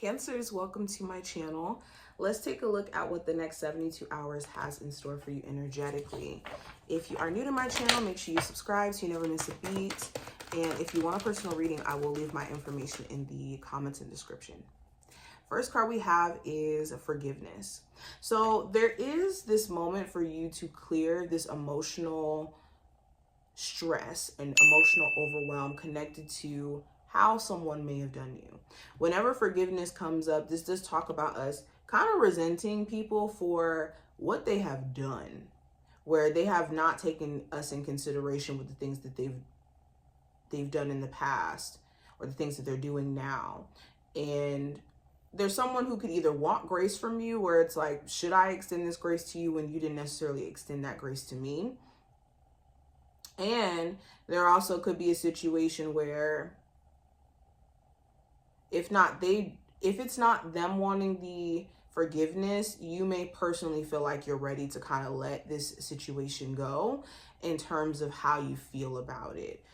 Cancers, welcome to my channel. Let's take a look at what the next 72 hours has in store for you energetically. If you are new to my channel, make sure you subscribe so you never miss a beat. And if you want a personal reading, I will leave my information in the comments and description. First card we have is forgiveness. So there is this moment for you to clear this emotional stress and emotional overwhelm connected to how someone may have done you. Whenever forgiveness comes up, this does talk about us kind of resenting people for what they have done, where they have not taken us in consideration with the things that they've done in the past or the things that they're doing now. And there's someone who could either want grace from you, where it's like, should I extend this grace to you when you didn't necessarily extend that grace to me? And there also could be a situation where if it's not them wanting the forgiveness, you may personally feel like you're ready to kind of let this situation go in terms of how you feel about it.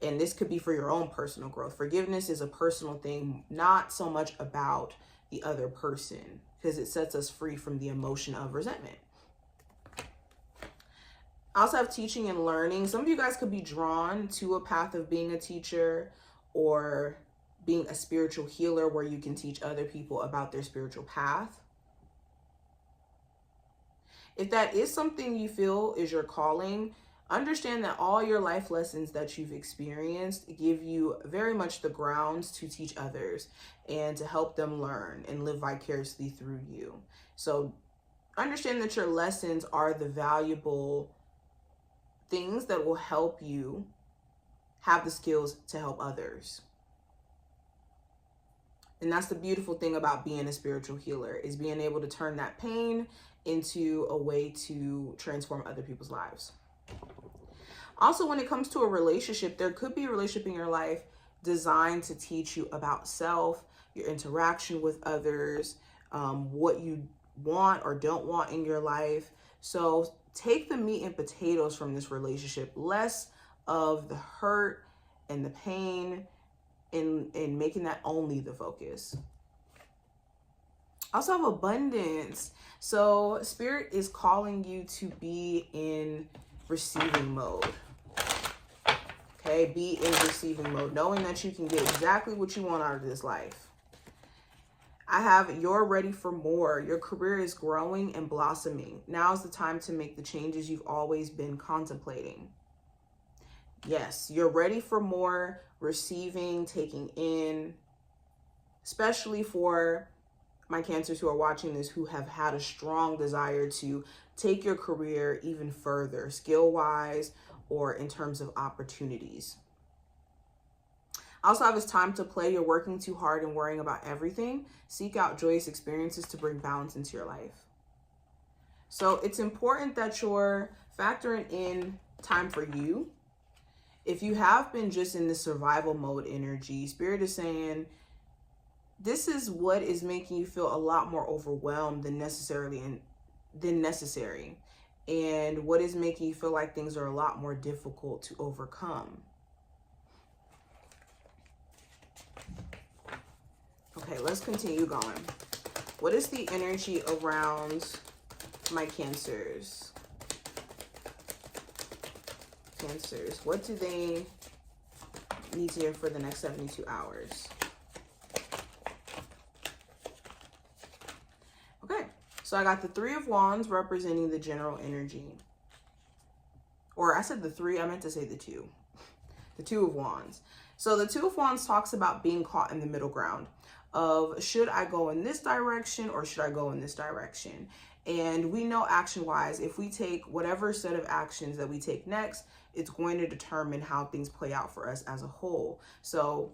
And this could be for your own personal growth. Forgiveness is a personal thing, not so much about the other person, because it sets us free from the emotion of resentment. I also have teaching and learning. Some of you guys could be drawn to a path of being a teacher or being a spiritual healer, where you can teach other people about their spiritual path. If that is something you feel is your calling, understand that all your life lessons that you've experienced give you very much the grounds to teach others and to help them learn and live vicariously through you. So understand that your lessons are the valuable things that will help you have the skills to help others. And that's the beautiful thing about being a spiritual healer, is being able to turn that pain into a way to transform other people's lives. Also, when it comes to a relationship, there could be a relationship in your life designed to teach you about self, your interaction with others, what you want or don't want in your life. So take the meat and potatoes from this relationship, less of the hurt and the pain, and making that only the focus. Also have abundance. So Spirit is calling you to be in receiving mode. Okay, be in receiving mode, knowing that you can get exactly what you want out of this life. I have, you're ready for more. Your career is growing and blossoming. Now is the time to make the changes you've always been contemplating. Yes, you're ready for more receiving, taking in, especially for my Cancers who are watching this, who have had a strong desire to take your career even further, skill-wise or in terms of opportunities. Also have, it's time to play. You're working too hard and worrying about everything. Seek out joyous experiences to bring balance into your life. So it's important that you're factoring in time for you. If you have been just in the survival mode energy, Spirit is saying this is what is making you feel a lot more overwhelmed than necessary, and what is making you feel like things are a lot more difficult to overcome. Okay, let's continue going. What is the energy around my Cancers? Cancers, what do they need to hear for the next 72 hours? Okay, so I got the Three of Wands representing the general energy. Or I said the three, I meant to say the two. The Two of Wands. So the Two of Wands talks about being caught in the middle ground of, should I go in this direction or should I go in this direction? And we know action-wise, if we take whatever set of actions that we take next, it's going to determine how things play out for us as a whole. So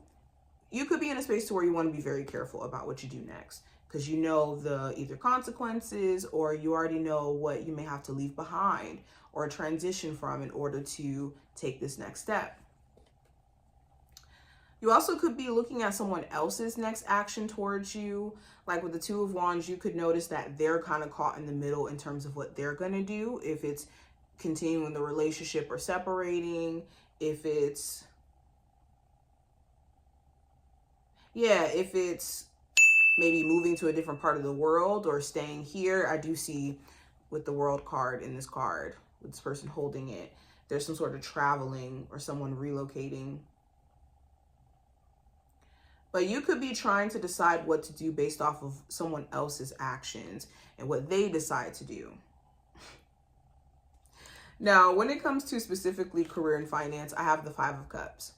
you could be in a space to where you want to be very careful about what you do next, because you know the either consequences, or you already know what you may have to leave behind or transition from in order to take this next step. You also could be looking at someone else's next action towards you. Like with the Two of Wands, you could notice that they're kind of caught in the middle in terms of what they're going to do. If it's continuing the relationship or separating, if it's, if it's maybe moving to a different part of the world or staying here. I do see with the world card in this card, with this person holding it, there's some sort of traveling or someone relocating. But you could be trying to decide what to do based off of someone else's actions and what they decide to do. Now, when it comes to specifically career and finance, I have the 5 of Cups.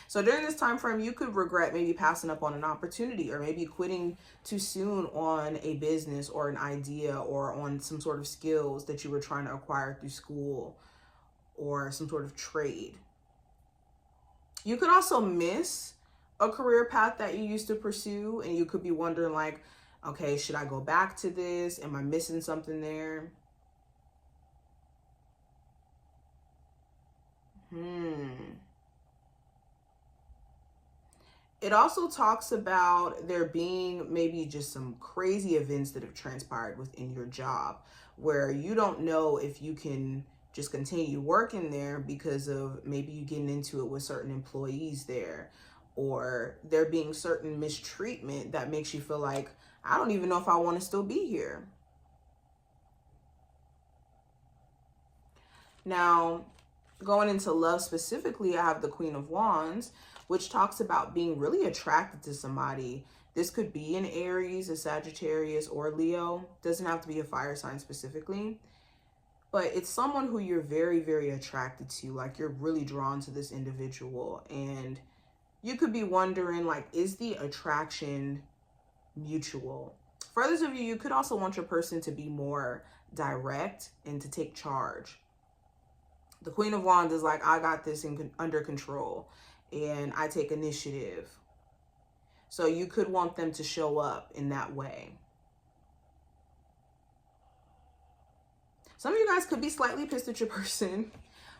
So during this time frame, you could regret maybe passing up on an opportunity, or maybe quitting too soon on a business or an idea, or on some sort of skills that you were trying to acquire through school or some sort of trade. You could also miss a career path that you used to pursue, and you could be wondering like, okay, should I go back to this? Am I missing something there? It also talks about there being maybe just some crazy events that have transpired within your job where you don't know if you can just continue working there because of maybe you getting into it with certain employees there, or there being certain mistreatment that makes you feel like, I don't even know if I want to still be here. Now, going into love specifically, I have the Queen of Wands, which talks about being really attracted to somebody. This could be an Aries, a Sagittarius, or Leo. Doesn't have to be a fire sign specifically, but it's someone who you're very, very attracted to. Like, you're really drawn to this individual, and you could be wondering, like, is the attraction mutual? For others of you, you could also want your person to be more direct and to take charge. The Queen of Wands is like, I got this under control, and I take initiative. So you could want them to show up in that way. Some of you guys could be slightly pissed at your person,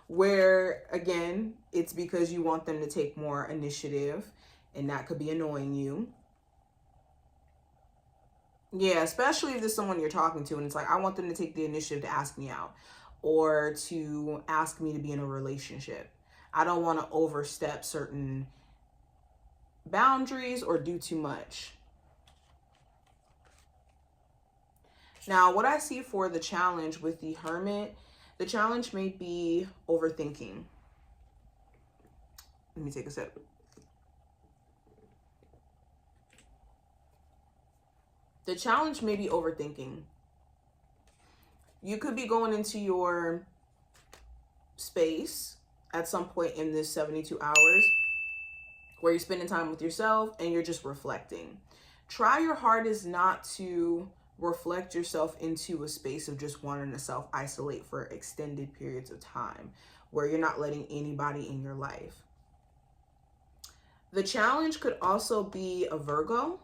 where, again, it's because you want them to take more initiative, and that could be annoying you. Yeah, especially if there's someone you're talking to, and it's like, I want them to take the initiative to ask me out, or to ask me to be in a relationship. I don't want to overstep certain boundaries or do too much. Now, what I see for the challenge with the Hermit, the challenge may be overthinking. Let me take a sip. The challenge may be overthinking. You could be going into your space at some point in this 72 hours where you're spending time with yourself and you're just reflecting. Try your hardest not to reflect yourself into a space of just wanting to self-isolate for extended periods of time where you're not letting anybody in your life. The challenge could also be a Virgo.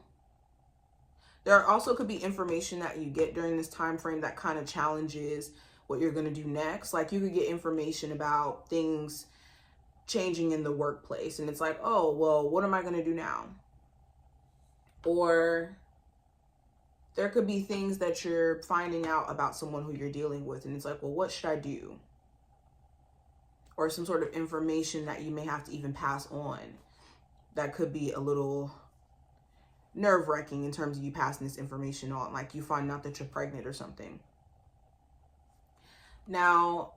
There also could be information that you get during this time frame that kind of challenges what you're going to do next. Like, you could get information about things changing in the workplace, and it's like, oh, well, what am I going to do now? Or there could be things that you're finding out about someone who you're dealing with, and it's like, well, what should I do? Or some sort of information that you may have to even pass on that could be a little nerve-wracking in terms of you passing this information on, like you find out that you're pregnant or something. Now,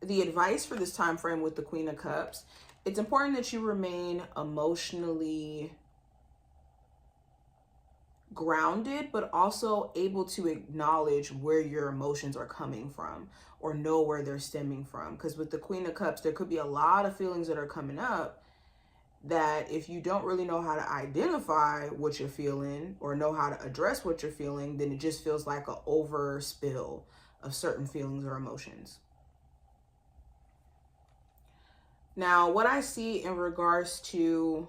the advice for this time frame with the Queen of Cups, it's important that you remain emotionally grounded, but also able to acknowledge where your emotions are coming from or know where they're stemming from. Because with the Queen of Cups, there could be a lot of feelings that are coming up that if you don't really know how to identify what you're feeling or know how to address what you're feeling, then it just feels like an overspill of certain feelings or emotions. Now, what I see in regards to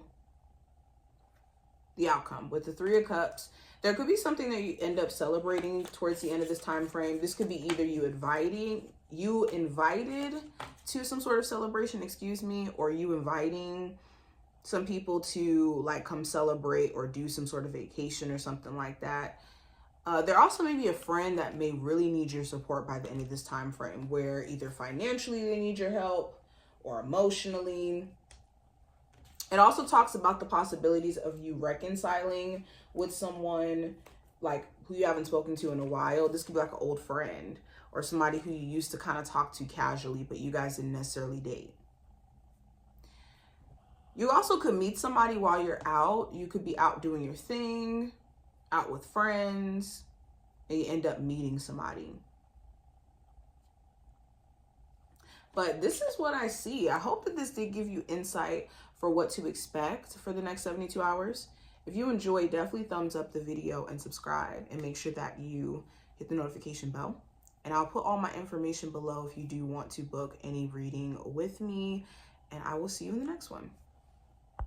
the outcome with the Three of Cups, there could be something that you end up celebrating towards the end of this time frame. This could be either you invited to some sort of celebration, or you inviting some people to like come celebrate or do some sort of vacation or something like that. There also may be a friend that may really need your support by the end of this time frame, where either financially they need your help or emotionally. It also talks about the possibilities of you reconciling with someone like who you haven't spoken to in a while. This could be like an old friend or somebody who you used to kind of talk to casually, but you guys didn't necessarily date. You also could meet somebody while you're out. You could be out doing your thing, out with friends, and you end up meeting somebody. But this is what I see. I hope that this did give you insight for what to expect for the next 72 hours. If you enjoyed, definitely thumbs up the video and subscribe, and make sure that you hit the notification bell. And I'll put all my information below if you do want to book any reading with me. And I will see you in the next one.